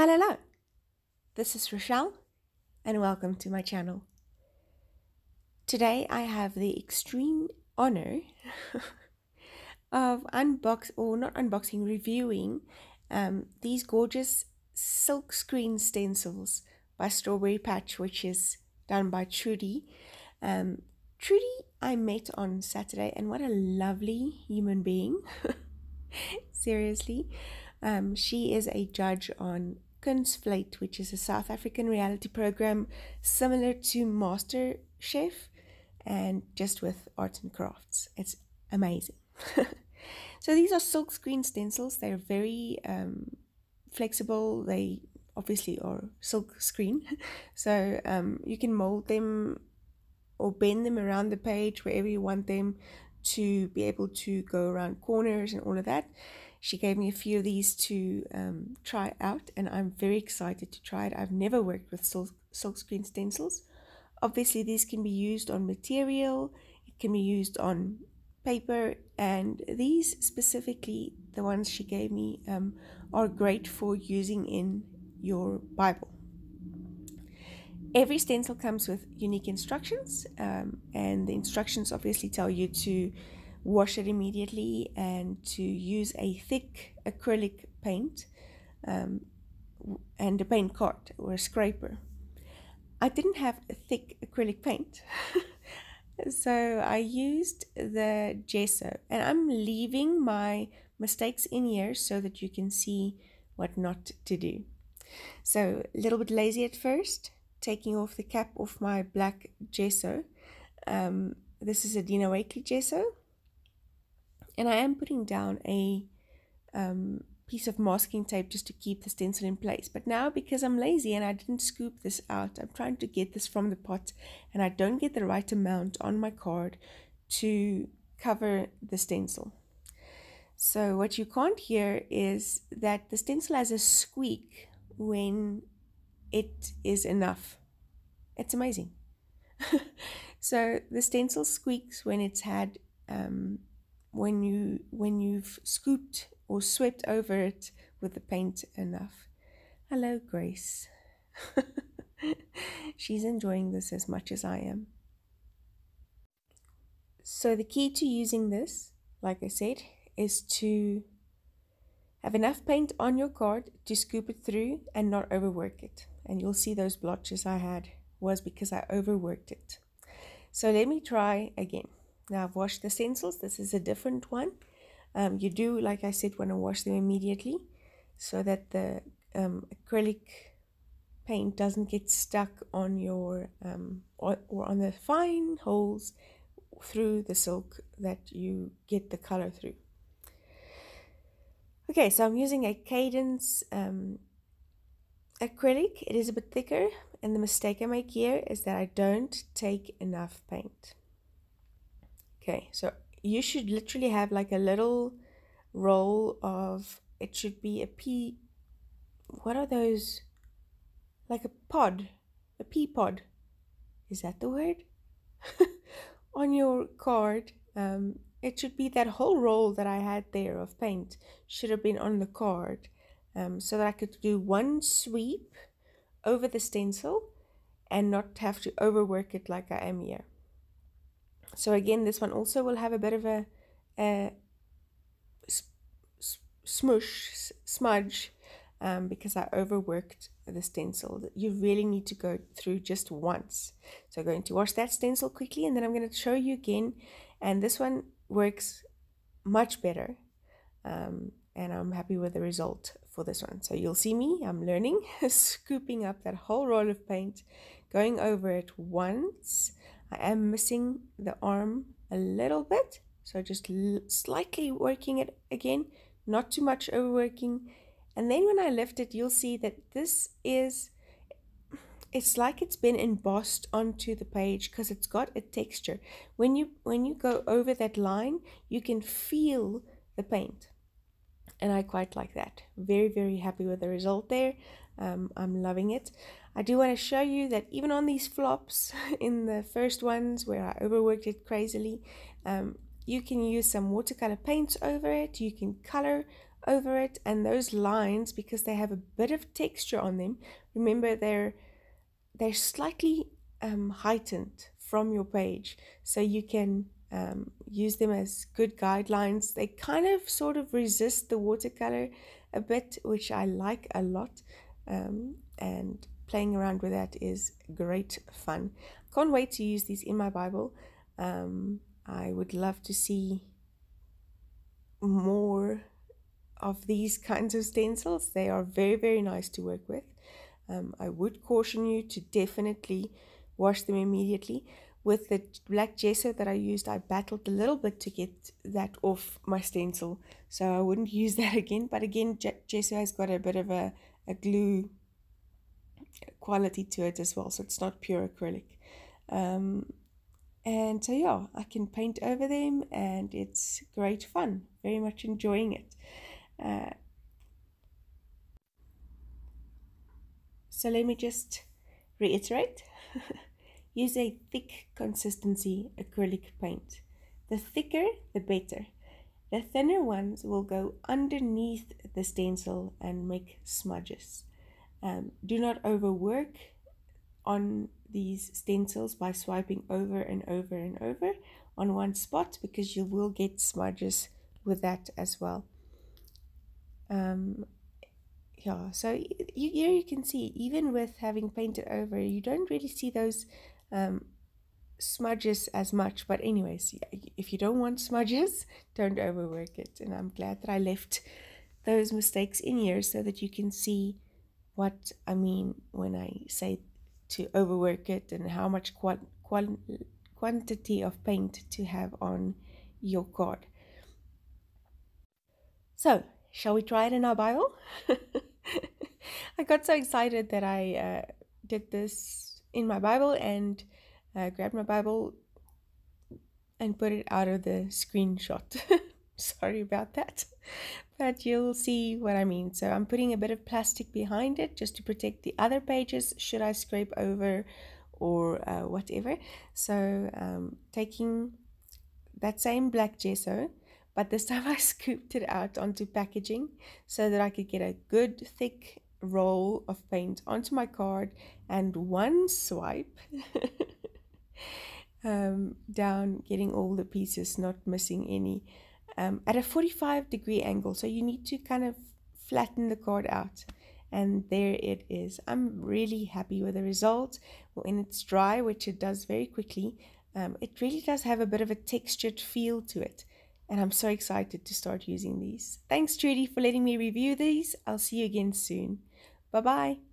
Well, hello, this is Rochelle and welcome to my channel. Today I have the extreme honor of reviewing these gorgeous silk screen stencils by Strawberry Patch, which is done by Trudie. Trudie I met on Saturday, and what a lovely human being. Seriously. She is a judge on Kunstvleit, which is a South African reality program similar to Master Chef and just with arts and crafts. It's amazing. So these are silk screen stencils. They're very flexible. They obviously are silk screen. So you can mold them or bend them around the page wherever you want them to be able to go around corners and all of that. She gave me a few of these to try out, and I'm very excited to try it. I've never worked with silk screen stencils. Obviously, these can be used on material, it can be used on paper, and these specifically, the ones she gave me, are great for using in your Bible. Every stencil comes with unique instructions, and the instructions obviously tell you to wash it immediately and to use a thick acrylic paint and a paint card or a scraper. I didn't have a thick acrylic paint, so I used the Gesso, and I'm leaving my mistakes in here so that you can see what not to do. So a little bit lazy at first, taking off the cap off my black Gesso. This is a Dina Wakeley Gesso. And I am putting down a piece of masking tape just to keep the stencil in place. But now, because I'm lazy and I didn't scoop this out, I'm trying to get this from the pot, and I don't get the right amount on my card to cover the stencil. So what you can't hear is that the stencil has a squeak when it is enough. It's amazing. So the stencil squeaks when it's had when you've scooped or swept over it with the paint enough. Hello, Grace. She's enjoying this as much as I am. So the key to using this, like I said, is to have enough paint on your card to scoop it through and not overwork it. And you'll see those blotches I had was because I overworked it. So let me try again. Now I've washed the stencils. This is a different one. You do, like I said, want to wash them immediately so that the acrylic paint doesn't get stuck on your or on the fine holes through the silk that you get the color through. Okay, so I'm using a Cadence acrylic. It is a bit thicker, and the mistake I make here is that I don't take enough paint. Okay, so you should literally have like a little roll of, it should be a pea, what are those, like a pod, a pea pod, is that the word? On your card. It should be that whole roll that I had there of paint should have been on the card, so that I could do one sweep over the stencil and not have to overwork it like I am here. So again, this one also will have a bit of a smudge because I overworked the stencil. You really need to go through just once. So I'm going to wash that stencil quickly, and then I'm going to show you again. And this one works much better, and I'm happy with the result for this one. So you'll see me, I'm learning, scooping up that whole roll of paint, going over it once. I am missing the arm a little bit, so just slightly working it again, not too much overworking. And then when I lift it, you'll see that this is, it's like it's been embossed onto the page because it's got a texture. When you go over that line, you can feel the paint, and I quite like that. Very, very happy with the result there. I'm loving it. I do want to show you that even on these flops, in the first ones where I overworked it crazily, you can use some watercolor paints over it. You can color over it, and those lines, because they have a bit of texture on them, remember they're slightly heightened from your page, so you can use them as good guidelines. They kind of sort of resist the watercolor a bit, which I like a lot, and playing around with that is great fun. Can't wait to use these in my Bible. I would love to see more of these kinds of stencils. They are very, very nice to work with. I would caution you to definitely wash them immediately. With the black gesso that I used, I battled a little bit to get that off my stencil, so I wouldn't use that again. But again, gesso has got a bit of a glue quality to it as well, so it's not pure acrylic. And so yeah, I can paint over them, and it's great fun. Very much enjoying it. So let me just reiterate. Use a thick consistency acrylic paint. The thicker, the better. The thinner ones will go underneath the stencil and make smudges. Do not overwork on these stencils by swiping over and over and over on one spot, because you will get smudges with that as well. Yeah, so here you can see, even with having painted over, you don't really see those smudges as much. But anyways, if you don't want smudges, don't overwork it. And I'm glad that I left those mistakes in here so that you can see what I mean when I say to overwork it, and how much quantity of paint to have on your card. So, shall we try it in our Bible? I got so excited that I did this in my Bible, and grabbed my Bible and put it out of the screenshot. Sorry about that, but you'll see what I mean. So I'm putting a bit of plastic behind it just to protect the other pages should I scrape over or whatever. So taking that same black gesso, but this time I scooped it out onto packaging so that I could get a good thick roll of paint onto my card, and one swipe down, getting all the pieces, not missing any, at a 45-degree angle. So you need to kind of flatten the card out, and there it is. I'm really happy with the result. When it's dry, which it does very quickly, it really does have a bit of a textured feel to it, and I'm so excited to start using these. Thanks, Trudie, for letting me review these. I'll see you again soon. Bye-bye.